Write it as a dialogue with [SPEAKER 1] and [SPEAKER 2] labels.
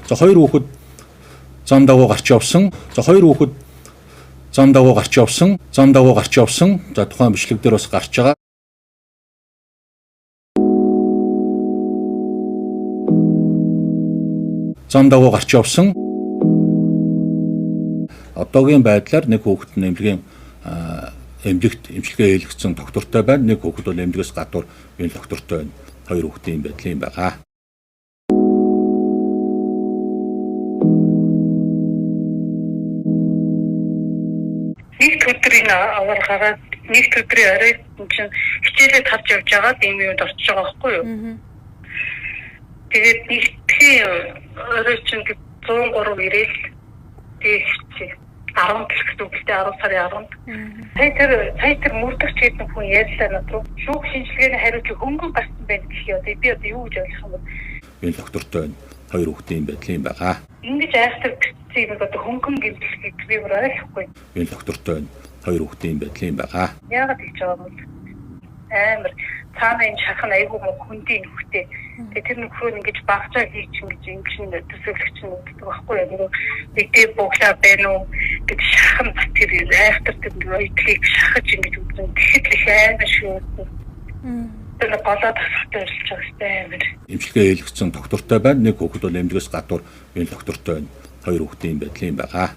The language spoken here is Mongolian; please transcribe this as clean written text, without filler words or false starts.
[SPEAKER 1] За хоёр хүүхэд зам дагуу гарч явсан. За хоёр хүүхэд зам дагуу гарч явсан. За тухайн бичлэг дээр бас гарч байгаа. Зам дагуу гарч явсан. Одоогийн байдлаар нэг хүүхэд нь эмнэлгийн эмчилгээ хийлгсэн доктортой байна. Нэг хүүхэд бол эмнэлгээс гадуур энэ доктортой байна. Хоёр хүүхдийн байдал юм байгаа.
[SPEAKER 2] Нэг өдрийн аваар гараад нэг өдрийн орой чинь хичээлээ тавьж явж байгаа юм юунд орчих байгаа байхгүй юу? Тэгээд нэгтгэхийн орой чинь 103 ирээл тэгээд 10 гэлхтэй үгтэй 10 сарын 10. Сая тэр мөрдөгч гэдэг хүн ярьлаа над руу. Шүүх шинжилгээний хариуц хөнгөн гарсан байх гэх юм. Би одоо юу гэж ойлгох юм бэ?
[SPEAKER 1] Энэ доктортой байна. Хоёр хүүхдийн байдал юм байгаа.
[SPEAKER 2] Ингэж айхтар гэсэн юм одоо хөнгөн гэмтлэх би бүр ойлгохгүй.
[SPEAKER 1] Энэ доктортой байна. Хоёр хүүхдийн байдал юм байгаа.
[SPEAKER 2] Яагаад гэж байгаа юм бэ? Амар цаана энэ шахах айгүй мөн хүндийн нөхтэй. Тэгээ тэр нөхрөө ингэж багцаа хийж ингэж төсөөлөгч нь өгдөг байхгүй юу? Нэгдээ бууглаа байна уу гэж шахан тэр айхтар тэр өйдлийг шахаж ингэж үзэн тэгэхэд их амар шүү. Тэр голоо тасахтай ажиллаж байгаа амар.
[SPEAKER 1] Эмчилгээ хийлгсэн доктортой байна. Нэг хүүхэд бол эмнэлгээс гадуур энэ доктортой байна. Хоёр хүүхдийн байдал юм байгаа.